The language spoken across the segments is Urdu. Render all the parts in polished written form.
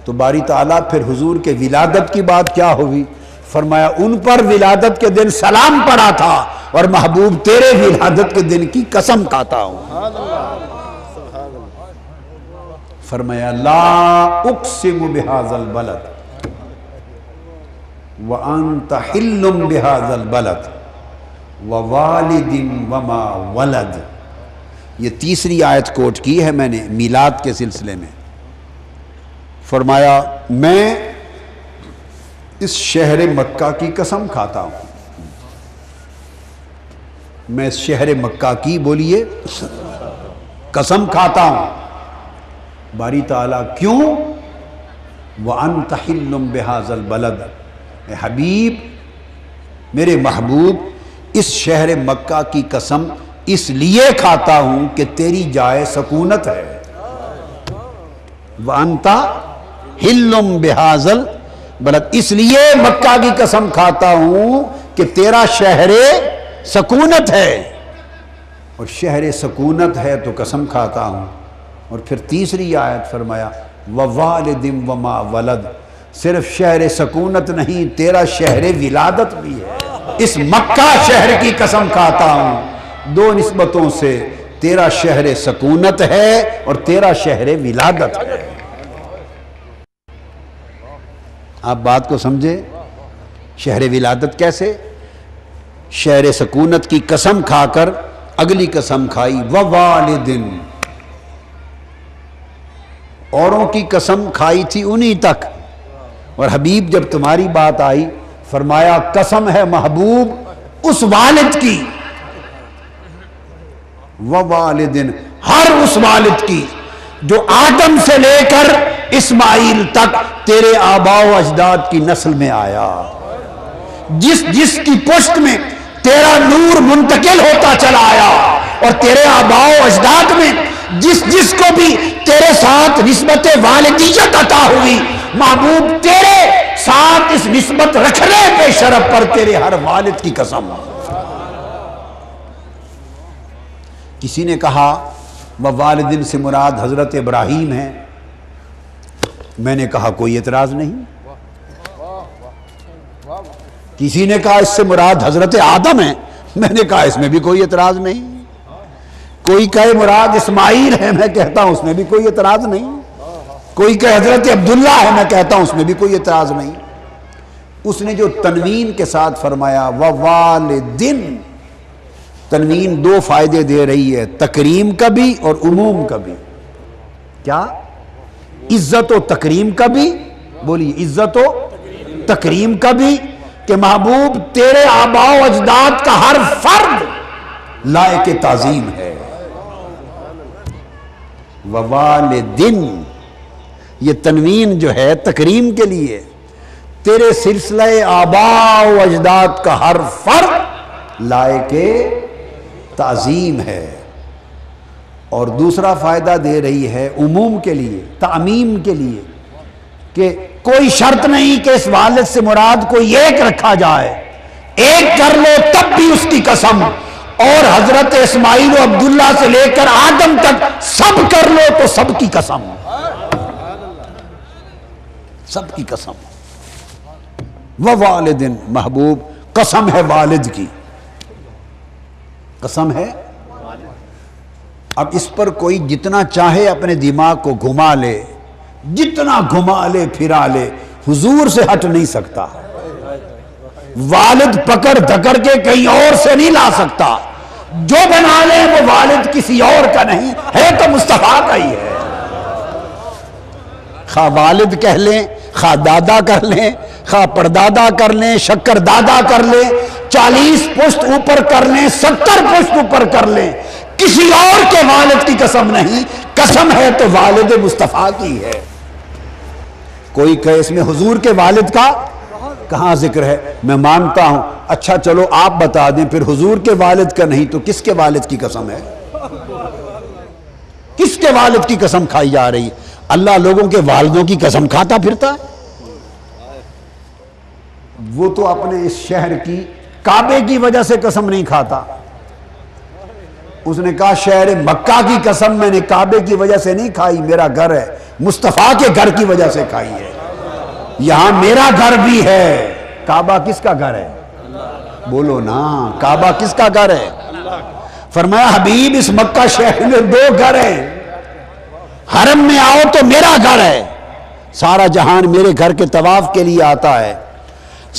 تو باری تعالیٰ پھر حضور کے ولادت کی بات کیا ہوئی؟ فرمایا ان پر ولادت کے دن سلام پڑا تھا اور محبوب تیرے ولادت کے دن کی قسم کھاتا ہوں۔ فرمایا لا اقسم بہذا البلد وانت حل بہذا البلد ووالد وما ولد۔ یہ تیسری آیت کوٹ کی ہے میں نے میلاد کے سلسلے میں۔ فرمایا میں اس شہر مکہ کی قسم کھاتا ہوں، میں اس شہر مکہ کی بولیے قسم کھاتا ہوں۔ باری تعالیٰ کیوں؟ وَأَنْتَ حِلٌّ بِهَذَا الْبَلَدِ، اے حبیب میرے محبوب اس شہر مکہ کی قسم اس لیے کھاتا ہوں کہ تیری جائے سکونت ہے۔ وَأَنْتَ حِلٌّ بِهَذَا الْبَلَدِ، اس لیے مکہ کی قسم کھاتا ہوں کہ تیرا شہر سکونت ہے، اور شہر سکونت ہے تو قسم کھاتا ہوں۔ اور پھر تیسری آیت فرمایا وَوَالِدٍ وَمَا وَلَدٍ، صرف شہر سکونت نہیں تیرا شہر ولادت بھی ہے۔ اس مکہ شہر کی قسم کھاتا ہوں، دو نسبتوں سے، تیرا شہر سکونت ہے اور تیرا شہر ولادت ہے۔ آپ بات کو سمجھے؟ شہر ولادت کیسے؟ شہر سکونت کی قسم کھا کر اگلی قسم کھائی وَوَالِدٍ، اوروں کی قسم کھائی تھی انہی تک، اور حبیب جب تمہاری بات آئی فرمایا قسم ہے محبوب اس والد کی، وَوَالِدٍ، ہر اس والد کی جو آدم سے لے کر اسماعیل تک تیرے آباء و اجداد کی نسل میں آیا، جس کی پشت میں تیرا نور منتقل ہوتا چلا آیا، اور تیرے آباء و اجداد میں جس کو بھی تیرے ساتھ نسبت والدیت عطا ہوئی، محبوب تیرے ساتھ اس نسبت رکھنے کے شرف پر تیرے ہر والد کی قسم۔ کسی نے کہا ووالدین سے مراد حضرت ابراہیم ہیں، میں نے کہا کوئی اعتراض نہیں۔ کسی نے کہا اس سے مراد حضرت آدم ہیں، میں نے کہا اس میں بھی کوئی اعتراض نہیں۔ کوئی کہے مراد اسماعیل ہے، میں کہتا ہوں اس میں بھی کوئی اعتراض نہیں۔ کوئی کہے حضرت عبداللہ ہے، میں کہتا ہوں اس میں بھی کوئی اعتراض نہیں۔ اس نے جو تنوین کے ساتھ فرمایا ووالدین، تنوین دو فائدے دے رہی ہے، تکریم کا بھی اور عموم کا بھی۔ کیا؟ عزت و تکریم کا بھی، بولیے عزت و تکریم کا بھی، کہ محبوب تیرے آباء و اجداد کا ہر فرد لائق تعظیم ہے۔ ووالدین، یہ تنوین جو ہے تکریم کے لیے، تیرے سلسلہ آباء و اجداد کا ہر فرد لائق تعظیم ہے۔ اور دوسرا فائدہ دے رہی ہے عموم کے لیے، تعمیم کے لیے، کہ کوئی شرط نہیں کہ اس والد سے مراد کوئی ایک رکھا جائے، ایک کر لو تب بھی اس کی قسم، اور حضرت اسماعیل و عبداللہ سے لے کر آدم تک سب کر لو تو سب کی قسم، سب کی قسم۔ ووالدین، محبوب قسم ہے والد کی، قسم ہے۔ اب اس پر کوئی جتنا چاہے اپنے دماغ کو گھما لے، جتنا گھما لے پھرا لے، حضور سے ہٹ نہیں سکتا۔ والد پکڑ دھکڑ کے کہیں اور سے نہیں لا سکتا، جو بنا لے وہ والد کسی اور کا نہیں ہے، تو مصطفیٰ کا ہی ہے۔ خواہ والد کہہ لیں، خواہ دادا کر لیں، خواہ پردادا کر لیں، شکر دادا کر لیں، 40 پشت اوپر کر لیں، 70 پشت اوپر کر لیں، کسی اور کے والد کی قسم نہیں، قسم ہے تو والد مصطفیٰ کی ہے۔ کوئی کہے اس میں حضور کے والد کا کہاں ذکر ہے؟ میں مانتا ہوں، اچھا چلو آپ بتا دیں پھر حضور کے والد کا نہیں تو کس کے والد کی قسم ہے؟ کس کے والد کی قسم کھائی جا رہی؟ اللہ لوگوں کے والدوں کی قسم کھاتا پھرتا ہے؟ وہ تو اپنے اس شہر کی کعبے کی وجہ سے قسم نہیں کھاتا، اس نے کہا شہر مکہ کی قسم میں نے کعبے کی وجہ سے نہیں کھائی، میرا گھر ہے، مصطفیٰ کے گھر کی وجہ سے کھائی ہے، یہاں میرا گھر بھی ہے۔ کعبہ کس کا گھر ہے؟ بولو نا، کعبہ کس کا گھر ہے؟ فرمایا حبیب اس مکہ شہر میں 2 گھر ہیں، حرم میں آؤ تو میرا گھر ہے، سارا جہان میرے گھر کے طواف کے لیے آتا ہے،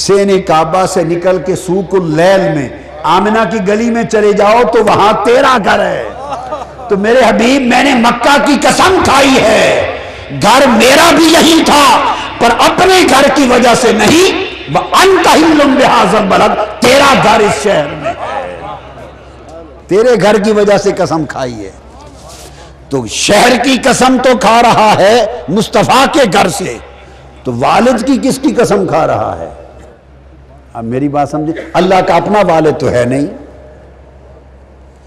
سین کعبہ سے نکل کے سوق اللیل میں آمنہ کی گلی میں چلے جاؤ تو وہاں تیرا گھر ہے۔ تو میرے حبیب میں نے مکہ کی قسم کھائی ہے، گھر میرا بھی یہی تھا پر اپنے گھر کی وجہ سے نہیں، وَأَنْتَ حِلٌّ بِهَٰذَا الْبَلَدِ، تیرا گھر اس شہر میں ہے، تیرے گھر کی وجہ سے قسم کھائی ہے۔ تو شہر کی قسم تو کھا رہا ہے مصطفیٰ کے گھر سے، تو والد کی کس کی قسم کھا رہا ہے؟ اب میری بات سمجھے، اللہ کا اپنا والد تو ہے نہیں،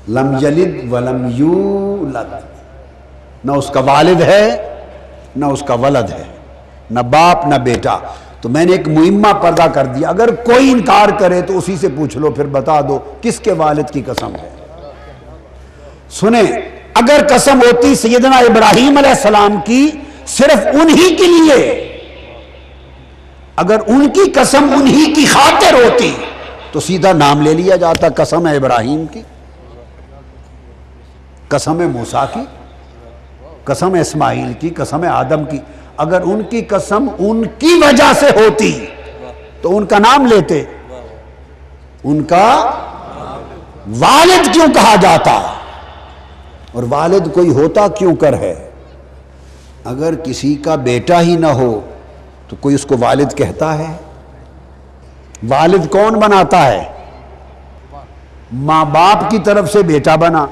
لم یلد ولم یولد، نہ اس کا والد ہے نہ اس کا ولد ہے، نہ باپ نہ بیٹا۔ تو میں نے ایک مہمہ پردہ کر دیا، اگر کوئی انکار کرے تو اسی سے پوچھ لو، پھر بتا دو کس کے والد کی قسم ہے۔ سنیں، اگر قسم ہوتی سیدنا ابراہیم علیہ السلام کی صرف انہی کے لیے، اگر ان کی قسم انہی کی خاطر ہوتی تو سیدھا نام لے لیا جاتا، قسم ہے ابراہیم کی، قسم ہے موسیٰ کی، قسم ہے اسماعیل کی، قسم ہے آدم کی۔ اگر ان کی قسم ان کی وجہ سے ہوتی تو ان کا نام لیتے، ان کا والد کیوں کہا جاتا؟ اور والد کوئی ہوتا کیوں کر ہے؟ اگر کسی کا بیٹا ہی نہ ہو تو کوئی اس کو والد کہتا ہے؟ والد کون بناتا ہے؟ ماں باپ کی طرف سے بیٹا بنا،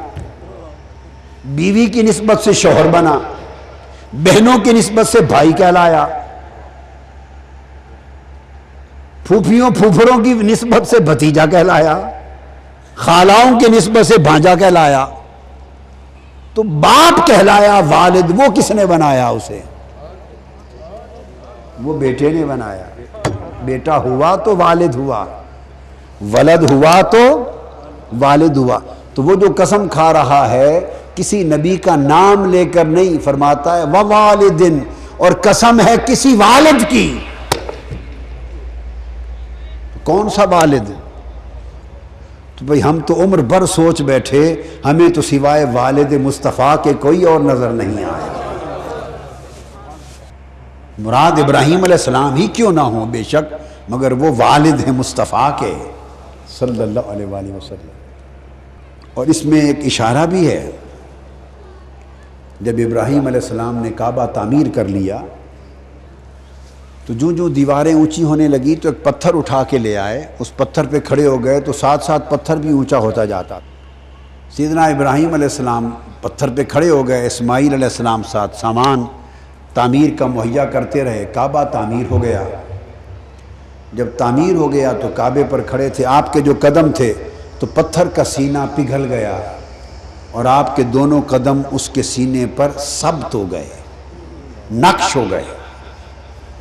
بیوی کی نسبت سے شوہر بنا، بہنوں کی نسبت سے بھائی کہلایا، پھوپھیوں پھوپھروں کی نسبت سے بھتیجا کہلایا، خالاؤں کی نسبت سے بھانجا کہلایا، تو باپ کہلایا۔ والد وہ کس نے بنایا اسے؟ وہ بیٹے نے بنایا۔ بیٹا ہوا تو والد ہوا، ولد ہوا تو والد ہوا۔ تو وہ جو قسم کھا رہا ہے کسی نبی کا نام لے کر نہیں، فرماتا ہے ووالدن، اور قسم ہے کسی والد کی۔ کون سا والد؟ تو بھئی ہم تو عمر بھر سوچ بیٹھے، ہمیں تو سوائے والد مصطفیٰ کے کوئی اور نظر نہیں آیا۔ مراد ابراہیم علیہ السلام ہی کیوں نہ ہوں بے شک، مگر وہ والد ہیں مصطفیٰ کے صلی اللہ علیہ وآلہ وسلم۔ اور اس میں ایک اشارہ بھی ہے، جب ابراہیم علیہ السلام نے کعبہ تعمیر کر لیا تو جو دیواریں اونچی ہونے لگی تو ایک پتھر اٹھا کے لے آئے، اس پتھر پہ کھڑے ہو گئے تو ساتھ ساتھ پتھر بھی اونچا ہوتا جاتا۔ سیدنا ابراہیم علیہ السلام پتھر پہ کھڑے ہو گئے، اسماعیل علیہ السلام ساتھ سامان تعمیر کا مہیا کرتے رہے، کعبہ تعمیر ہو گیا۔ جب تعمیر ہو گیا تو کعبے پر کھڑے تھے، آپ کے جو قدم تھے تو پتھر کا سینہ پگھل گیا اور آپ کے دونوں قدم اس کے سینے پر ثبت ہو گئے، نقش ہو گئے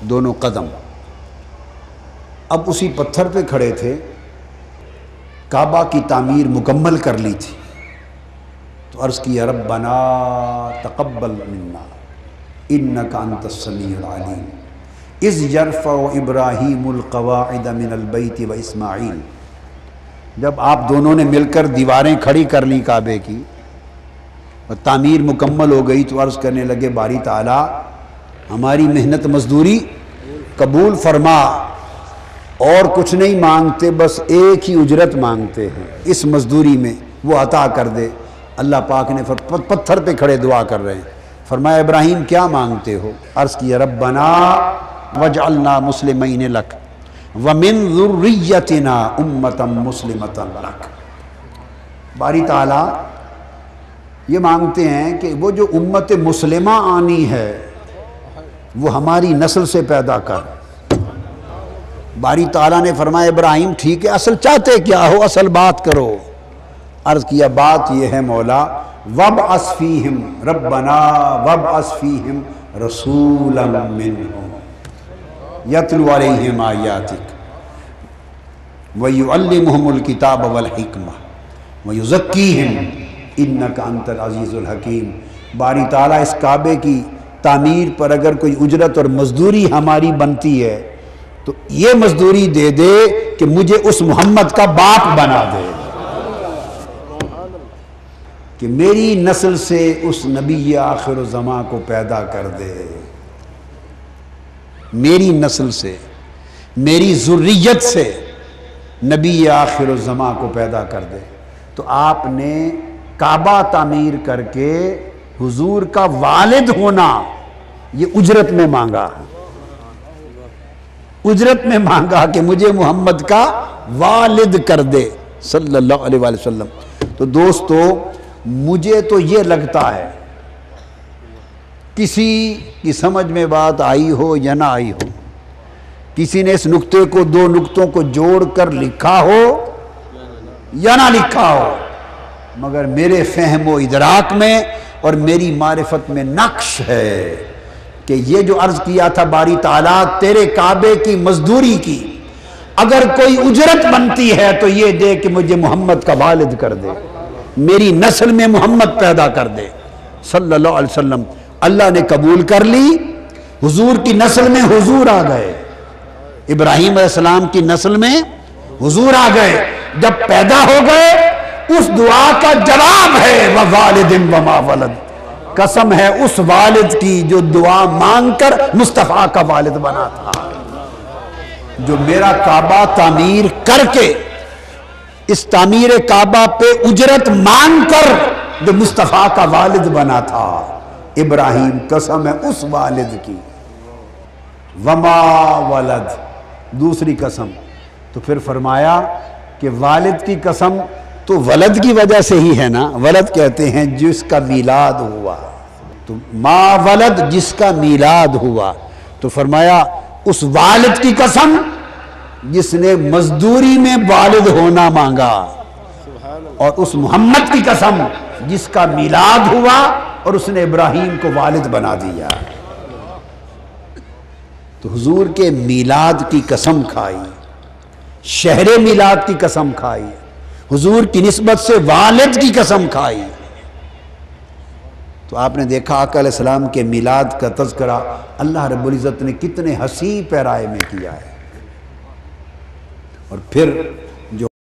دونوں قدم۔ اب اسی پتھر پہ کھڑے تھے، کعبہ کی تعمیر مکمل کر لی تھی، تو عرض کیا ربنا تقبل منا انک انت السمیع العلیم اذ یرفع ابراہیم القواعد من البیت و اسماعیل۔ جب آپ دونوں نے مل کر دیواریں کھڑی کر لی کعبے کی اور تعمیر مکمل ہو گئی تو عرض کرنے لگے باری تعالی ہماری محنت مزدوری قبول فرما، اور کچھ نہیں مانگتے، بس ایک ہی اجرت مانگتے ہیں اس مزدوری میں، وہ عطا کر دے۔ اللہ پاک نے پتھر پہ کھڑے دعا کر رہے ہیں، فرمایا ابراہیم کیا مانگتے ہو؟ عرض کیا ربنا وجعلنا مسلمین لک ومن ذریتنا امتا مسلمتا لک۔ باری تعالیٰ یہ مانگتے ہیں کہ وہ جو امت مسلمہ آنی ہے وہ ہماری نسل سے پیدا کر۔ باری تعالیٰ نے فرمایا ابراہیم ٹھیک ہے، اصل چاہتے کیا ہو، اصل بات کرو۔ عرض کیا بات یہ ہے مولا وَابْعَثْ فِيهِمْ رَبَّنَا وَابْعَثْ فِيهِمْ رَسُولًا مِّنْهُمْ يَتْلُو عَلَيْهِمْ آيَاتِكَ وَيُعَلِّمُهُمُ الْكِتَابَ وَالْحِكْمَةَ وَيُزَكِّيهِمْ انکا انت العزیز الحکیم۔ باری تعالیٰ اس کعبے کی تعمیر پر اگر کوئی اجرت اور مزدوری ہماری بنتی ہے تو یہ مزدوری دے دے کہ مجھے اس محمد کا باپ بنا دے، کہ میری نسل سے اس نبی آخر الزمان کو پیدا کر دے، میری نسل سے، میری ذریت سے نبی آخر الزمان کو پیدا کر دے۔ تو آپ نے کعبہ تعمیر کر کے حضور کا والد ہونا یہ اجرت میں مانگا، اجرت میں مانگا کہ مجھے محمد کا والد کر دے صلی اللہ علیہ وآلہ وسلم۔ تو دوستو مجھے تو یہ لگتا ہے کسی کی سمجھ میں بات آئی ہو یا نہ آئی ہو، کسی نے اس نقطے کو دو نقطوں کو جوڑ کر لکھا ہو یا نہ لکھا ہو، مگر میرے فہم و ادراک میں اور میری معرفت میں نقش ہے کہ یہ جو عرض کیا تھا باری تعالیٰ تیرے کعبے کی مزدوری کی اگر کوئی اجرت بنتی ہے تو یہ دے کہ مجھے محمد کا والد کر دے، میری نسل میں محمد پیدا کر دے صلی اللہ علیہ وسلم۔ اللہ نے قبول کر لی، حضور کی نسل میں حضور آ گئے، ابراہیم علیہ السلام کی نسل میں حضور آ گئے۔ جب پیدا ہو گئے اس دعا کا جواب ہے وَوَالِدٍ وَمَا وَلَدٍ، قسم ہے اس والد کی جو دعا مانگ کر مصطفیٰ کا والد بنا تھا، جو میرا کعبہ تعمیر کر کے اس تعمیر کعبہ پہ اجرت مانگ کر جو مصطفیٰ کا والد بنا تھا ابراہیم، قسم ہے اس والد کی وما ولد، دوسری قسم۔ تو پھر فرمایا کہ والد کی قسم تو ولد کی وجہ سے ہی ہے نا، ولد کہتے ہیں جس کا میلاد ہوا، تو ما ولد جس کا میلاد ہوا، تو فرمایا اس والد کی قسم جس نے مزدوری میں والد ہونا مانگا، اور اس محمد کی قسم جس کا میلاد ہوا اور اس نے ابراہیم کو والد بنا دیا۔ تو حضور کے میلاد کی قسم کھائی، شہر میلاد کی قسم کھائی، حضور کی نسبت سے والد کی قسم کھائی۔ تو آپ نے دیکھا آقا علیہ السلام کے میلاد کا تذکرہ اللہ رب العزت نے کتنے حسین پیرائے میں کیا ہے، اور پھر